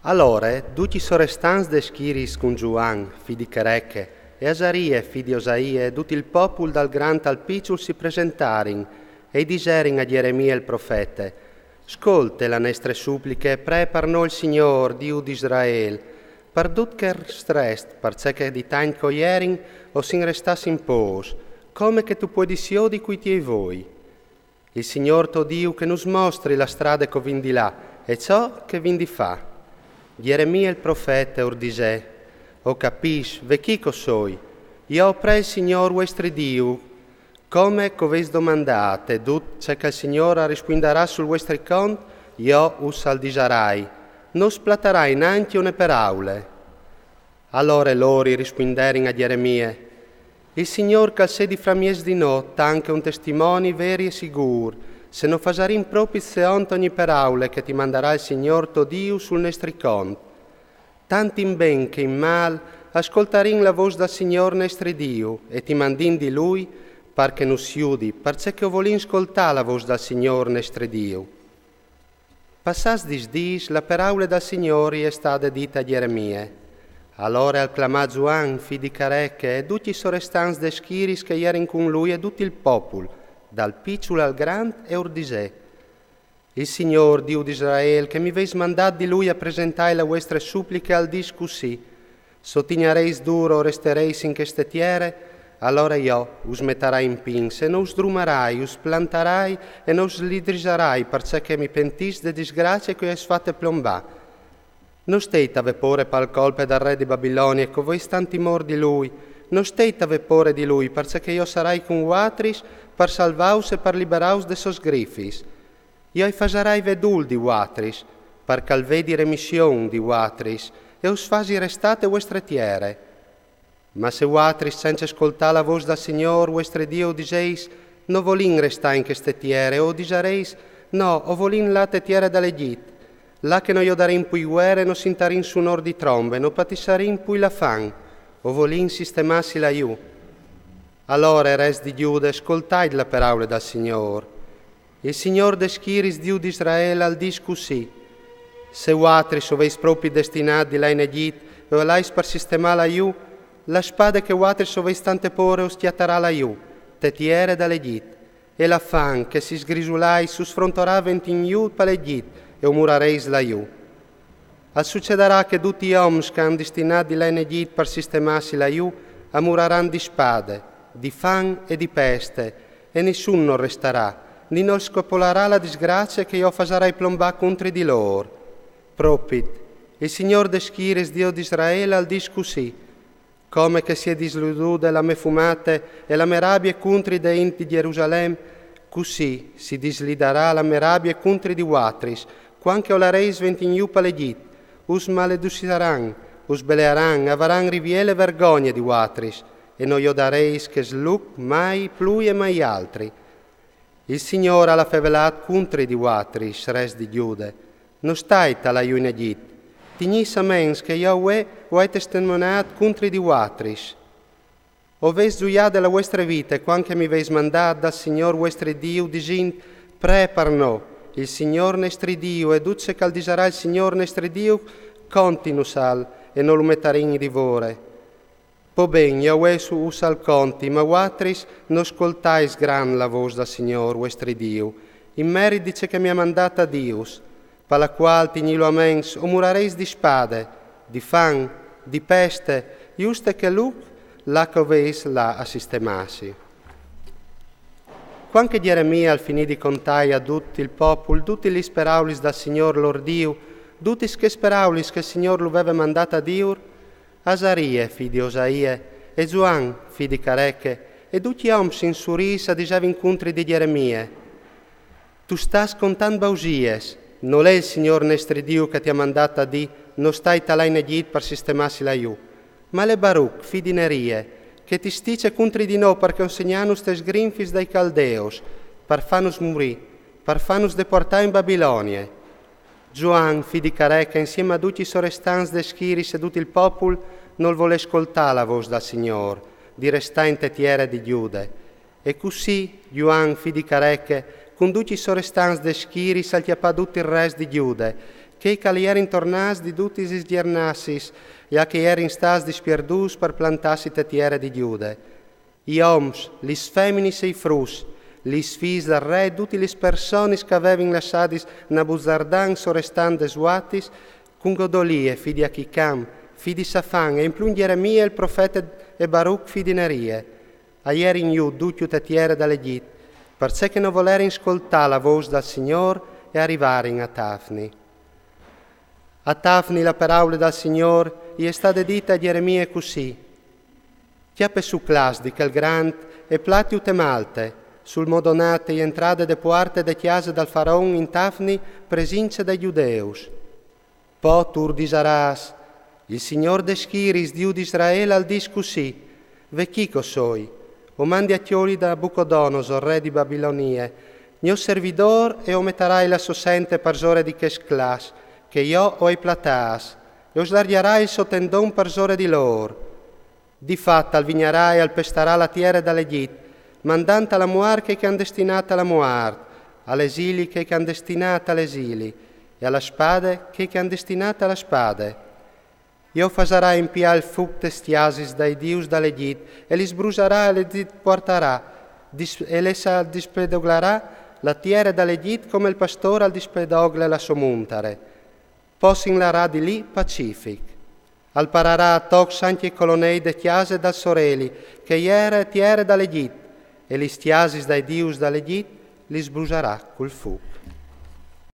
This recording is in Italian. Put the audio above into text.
Allora, duci sorestans de schiris con Giuan, fi di Cherecche, e Asarie, fi di Osaie, e tutto il popolo dal gran al picciul si presentarin, e diserin a Geremia il profete, «Scolte la nostre suppliche, prepar noi il Signor, Dio di Israele, per tut che strest, perché che di tain coglierin, o sin restas in pos, come che tu puoi disio di cui ti e voi. Il Signor tuo Dio che nos mostri la strada che vindi là, e ciò che vindi fa». Geremia il profeta ordisè, «O capisci, ve chi soi? Io ho pre il Signor vostro Dio, come coves domandate, tut c'è che il Signore risponderà sul vostro conto, io us al disarai, non splaterai neanche une paraule». Allora loro risponderin a Geremia, «Il Signor calse di framies di notte anche un testimoni veri e sicuri, se non fasarin proprio seont ogni paraule che ti manderà il Signor tuo Dio sul nostri conti. Tanto in ben che in mal, ascoltarin la voce del Signor nostro Dio e ti mandin di Lui, perché non si udi, perché volin ascoltare la voce del Signor nostro Dio». Passas dis, la paraula del Signore è stata dita a Geremia. Allora acclamà Giuan, fi di Cherecche, e tutti i sorestans de schiris che erin con lui e tutto il popolo, dal piccolo al grande, e ordisè, «Il Signor, Dio di Israele, che mi veis mandato di Lui a presentare le vostre suppliche al dis così, sottignareis duro, restereis in queste tiere, allora io us metterai in pins, e non us drumerai, us plantarai, e non us lidrisarai, perché mi pentis de disgrazie che es fatte plombà. Non stete a vepore pal colpe dal re di Babilonia, che voi stan timor di lui, non stete a vepore di lui, perché io sarai con Watris, per salvaus e per liberaus de sos grifis. Io fasarai vedul di Watris, per calvedi remission di Watris, e us fasi restate vostre tiere. Ma se Watris senza ascoltare la voce del Signor, vostro Dio, diseis, no volin restare in queste tiere, o disareis, no, o volin late tiere dall'Egitto, là che no io darin pui guerre, no sintarin sunor di trombe, no patissarin pui la fan, o volin sistemassi la iu. Allora, res di Giuda, ascoltai la parola del Signor. Il Signor de schiris, Dio di Israele, al dis così, se Watris oveis proprio destinati là in Egitto, e l'ais per sistemare la iu, la spada che Watris oveis tante pore o schiatterà la iu, te tiere dall'Egitto, e la fan che si sgrisulai su sfronterà ventin iu per l'Egitto, e o murareis la iu. Al succederà che tutti gli uomini che hanno destinati là in Egitto per sistemarsi la iu, amuraran di spade, di fan e di peste, e nessuno non resterà, ni non scopolerà la disgrazia che io fasarai plombà contro di loro. Propit, il Signor de schiris, Dio di Israele, al dis così, come che si è disluduta la me fumate e la me rabbia contro de inti di Gerusalemme, così si dislidarà la me rabbia contro di Watris, quanche olareis ventignu palegit, us maleducisaran, us belearan, avaran riviele vergogna di Watris, e non io dareis che sluc mai plui e mai altri. Il Signore ha fevelat contro di Watris, res di Giude, non stai tala in Egitto, tignis amens che Yahweh ho testimoniato contro di Watris. O ves gioia della vostra vita, e quanche mi veis mandato dal Signor vostro Dio, dicendo, preparno, il Signor nostro Dio, e duce che disarà il Signor nostro Dio, continusal, e non lo metterà in divore. Po ben, Yahweh su usal conti, ma Watris non ascoltais gran la voce del Signor vostro Dio. In merito dice che mi ha mandata Dios, per la qual tignilo amens, o murareis di spade, di fan, di peste, giuste che lui la coveis là a sistemarsi. Quando Geremia al finì di contare a tutto il popolo, tutti gli speraulis dal Signor lor Dio, tutti che speraulis che il Signor lo aveva mandato a Dio, Asarie, fi di Osaie, e Giuan, fi di Cherecche, e tutti gli uomini in surisa dicevano incontri di Geremia, tu stai contando bausies, non è il Signor nostro Dio che ti ha mandato a di, non stai là in Egitto per sistemarsi la iu, ma le Baruch, fi di Nerie, che ti stice contro di noi perché insegnano ste sgrinfis dai Caldeos, per fanus morì, per fanus deportare in Babilonia. Giuan, fi di Cherecche, insieme a tutti i sorestans de schiris e tutto il popolo, non vuole ascoltare la voce del Signore, di restare in tetiere di Giude. E così, Giuan, fi di Cherecche, con tutti i sorestans de schiris al chiapà tutto il resto di Giude, che calierin tornas di tutti is giernassis, ja che erin stas dispierdus per plantassi tetiere di Giude. I oms, lis feminis e i frus, lis fis del re, tutti lis personis che avevin lasciadis Nabuzardan sorestandes uatis, cun Godolie, fi di Achicam, fi di Safan, e in plun Geremia il profeta e Baruch fi di Nerie. A ieri in Iud, duccio tetiere dall'Egit, perché che non volerin ascoltare la voce del Signore e arrivarin a Tafni. A Tafni la parola del Signore gli è stata dita a Geremia così. Chiappe su clas di quel grand e platiu temalte, sul modonate e entrate de puarte de chiase dal faraon in Tafni presince de Giudeus. Po tur disarás, il Signor de schiris, Dio di Israele, al dis così, vecchico soi, o mandi a chioli da Bucodonosor, re di Babilonie, mio servidor e o metarai la sossente per zore di Chesclas, che io ho i platas, e os largherai il sottendon per zore di lor. Di fatta al vignerai al pestarà la tierra dall'Egit, mandante alla muar che han destinata alla muar, all'esili che han destinata all'esili, e alla spade che han destinata alla spade. Io fasarà in pia il fuc testiasis dai dius dall'Egit, e li sbrusarà e li portarà, e le sa dispedoglarà la tierra dall'Egit come il pastore al dispedogle la somuntare. Possin larà di lì pacific. Al pararà a tox anche colonnei de chiase dal soreli, che iere e tiere dall'Egit, e li stiasis dai dius dall'Egit li sbrusarà col fuc.